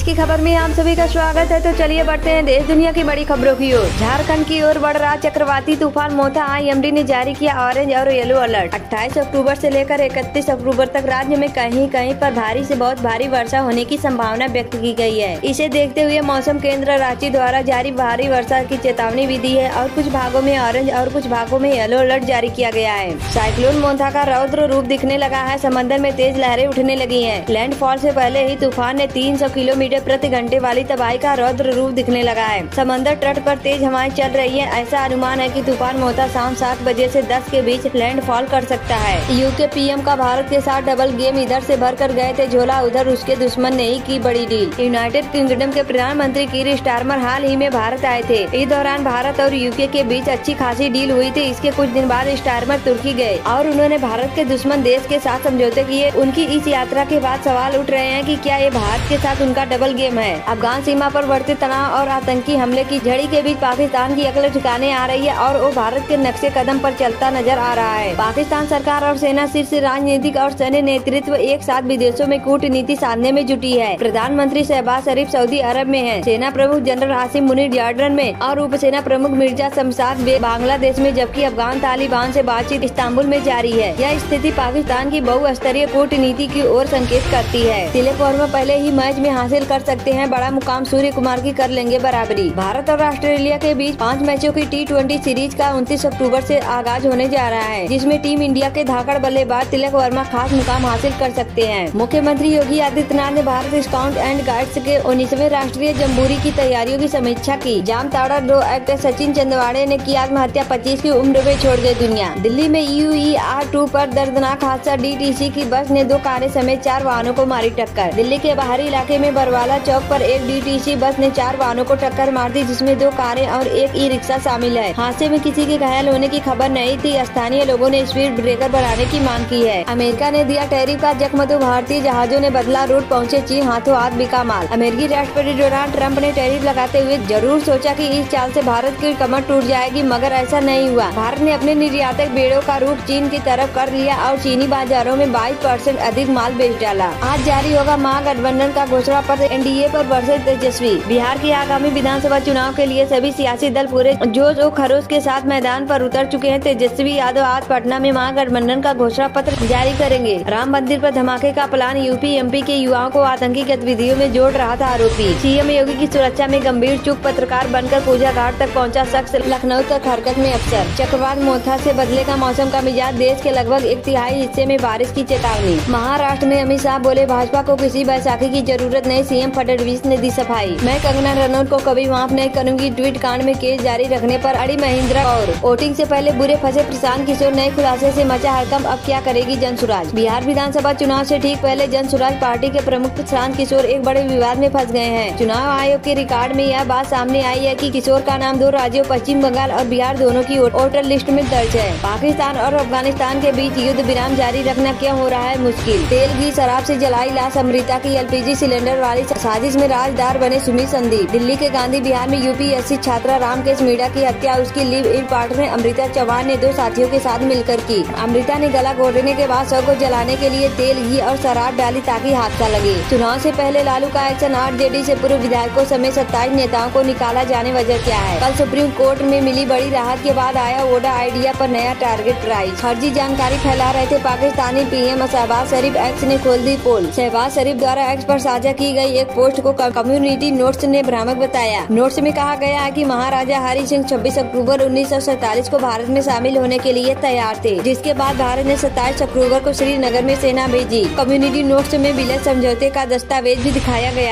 आज की खबर में आप सभी का स्वागत है। तो चलिए बढ़ते हैं देश दुनिया की बड़ी खबरों की ओर। झारखंड की ओर बढ़ रहा चक्रवाती तूफान मोथा, IMD ने जारी किया ऑरेंज और येलो अलर्ट। 28 अक्टूबर से लेकर 31 अक्टूबर तक राज्य में कहीं कहीं पर भारी से बहुत भारी वर्षा होने की संभावना व्यक्त की गई है। इसे देखते हुए मौसम केंद्र रांची द्वारा जारी भारी वर्षा की चेतावनी भी दी है और कुछ भागों में ऑरेंज और कुछ भागों में येलो अलर्ट जारी किया गया है। साइक्लोन मोथा का रौद्र रूप दिखने लगा है। समंदर में तेज लहरें उठने लगी है। लैंडफॉल से पहले ही तूफान ने 300 किलोमीटर प्रति घंटे वाली तबाही का रौद्र रूप दिखने लगा है। समंदर तट पर तेज हवाएं चल रही है। ऐसा अनुमान है कि तूफान मोथा शाम 7 बजे से 10 के बीच लैंडफॉल कर सकता है। यूके PM का भारत के साथ डबल गेम, इधर से भर कर गए थे झोला, उधर उसके दुश्मन ने ही की बड़ी डील। यूनाइटेड किंगडम के प्रधानमंत्री कीर स्टारमर हाल ही में भारत आए थे। इस दौरान भारत और यूके के बीच अच्छी खासी डील हुई थी। इसके कुछ दिन बाद स्टारमर तुर्की गए और उन्होंने भारत के दुश्मन देश के साथ समझौते किए। उनकी इस यात्रा के बाद सवाल उठ रहे हैं कि क्या ये भारत के साथ उनका डबल गेम है। अफगान सीमा पर बढ़ते तनाव और आतंकी हमले की झड़ी के बीच पाकिस्तान की अकल ठिकाने आ रही है और वो भारत के नक्शे कदम पर चलता नजर आ रहा है। पाकिस्तान सरकार और सेना शीर्ष राजनीतिक और सैन्य नेतृत्व एक साथ विदेशों में कूटनीति साधने में जुटी है। प्रधानमंत्री शहबाज शरीफ सऊदी अरब में है, सेना प्रमुख जनरल आसिम मुनीर जॉर्डन में और उप सेना प्रमुख मिर्जा शमशाद बांग्लादेश में, जबकि अफगान तालिबान से बातचीत इस्तांबुल में जारी है। यह स्थिति पाकिस्तान की बहुस्तरीय कूटनीति की ओर संकेत करती है। तिलक वर्मा पहले ही मैच में हासिल कर सकते हैं बड़ा मुकाम, सूर्य कुमार की कर लेंगे बराबरी। भारत और ऑस्ट्रेलिया के बीच 5 मैचों की T20 सीरीज का 29 अक्टूबर से आगाज होने जा रहा है, जिसमें टीम इंडिया के धाकड़ बल्लेबाज तिलक वर्मा खास मुकाम हासिल कर सकते हैं। मुख्यमंत्री योगी आदित्यनाथ ने भारत स्काउट एंड गाइड्स के 19वें राष्ट्रीय जम्बूरी की तैयारियों की समीक्षा की। जामताड़ा 2 एक्टर सचिन चंदवाड़े ने की आत्महत्या, 25 की उम्र में छोड़ गई दुनिया। दिल्ली में UER2 पर दर्दनाक हादसा, DTC की बस ने 2 कारें समेत 4 वाहनों को मारी टक्कर। दिल्ली के बाहरी इलाके में बरवाला चौक पर एक DTC बस ने 4 वाहनों को टक्कर मार दी, जिसमें 2 कारें और एक ई-रिक्शा शामिल है। हादसे में किसी के घायल होने की खबर नहीं थी। स्थानीय लोगों ने स्पीड ब्रेकर बढ़ाने की मांग की है। अमेरिका ने दिया टैरिफ का जख्म, तो भारतीय जहाजों ने बदला रूट, पहुंचे चीन, हाथों हाथ बिका माल। अमेरिकी राष्ट्रपति डोनाल्ड ट्रंप ने टैरिफ लगाते हुए जरूर सोचा कि इस चाल से भारत की कमर टूट जाएगी, मगर ऐसा नहीं हुआ। भारत ने अपने निर्यातक बेड़ों का रूट चीन की तरफ कर लिया और चीनी बाजारों में 22% अधिक माल बेच डाला। आज जारी होगा महागठबंधन का घोषणा पत्र, NDA पर बरसे तेजस्वी। बिहार की आगामी विधानसभा चुनाव के लिए सभी सियासी दल पूरे जोश और खरोश के साथ मैदान पर उतर चुके हैं। तेजस्वी यादव आज पटना में महागठबंधन का घोषणा पत्र जारी करेंगे। राम मंदिर पर धमाके का प्लान, UP MP के युवाओं को आतंकी गतिविधियों में जोड़ रहा था आरोपी। CM योगी की सुरक्षा में गंभीर चूक, पत्रकार बनकर पूजा घाट तक पहुंचा शख्स, लखनऊ तक हरकत में अफसर। चक्रवात मोथा से बदलेगा मौसम का मिजाज, देश के लगभग 1/3 हिस्से में बारिश की चेतावनी। महाराष्ट्र में अमित शाह बोले भाजपा को किसी बैसाखी की जरूरत नहीं, CM फडणवीस ने दी सफाई। मैं कंगना रनौत को कभी माफ नहीं करूंगी, ट्वीट कांड में केस जारी रखने पर अड़ी महेंद्र। और वोटिंग से पहले बुरे फंसे प्रशांत किशोर, नए खुलासे से मचा हड़कंप, अब क्या करेगी जनसुराज। बिहार विधानसभा चुनाव से ठीक पहले जनसुराज पार्टी के प्रमुख प्रशांत किशोर एक बड़े विवाद में फंस गए हैं। चुनाव आयोग के रिकॉर्ड में यह बात सामने आई है कि किशोर का नाम 2 राज्यों पश्चिम बंगाल और बिहार दोनों की वोटर लिस्ट में दर्ज है। पाकिस्तान और अफगानिस्तान के बीच युद्ध विराम जारी रखना क्यों हो रहा है मुश्किल। तेल घी शराब से जलाई लाश अमृता की, LPG सिलेंडर वाली साजिश में राजदार बने सुमित संदीप। दिल्ली के गांधी बिहार में UPSC छात्रा रामकेश मीणा की हत्या उसकी live in partner Amrita Chauhan ने 2 साथियों के साथ मिलकर की। अमृता ने गला घोटने के बाद शव को जलाने के लिए तेल घी और शराब डाली ताकि हादसा लगे। चुनाव से पहले लालू का एक्शन, RJD से पूर्व विधायकों समेत 27 नेताओं को निकाला जाने, वजह क्या है। कल सुप्रीम कोर्ट में मिली बड़ी राहत के बाद आया वोडा आइडिया पर नया टारगेट प्राइस। फर्जी जानकारी फैला रहे थे पाकिस्तानी PM शहबाज शरीफ, X ने खोल दी पोल। शहबाज शरीफ द्वारा X पर साझा की गई एक पोस्ट को कम्युनिटी नोट्स ने भ्रामक बताया। नोट्स में कहा गया है कि महाराजा हरि सिंह 26 अक्टूबर 1947 को भारत में शामिल होने के लिए तैयार थे, जिसके बाद भारत ने 27 अक्टूबर को श्रीनगर में सेना भेजी। कम्युनिटी नोट्स में विलय समझौते का दस्तावेज भी दिखाया गया।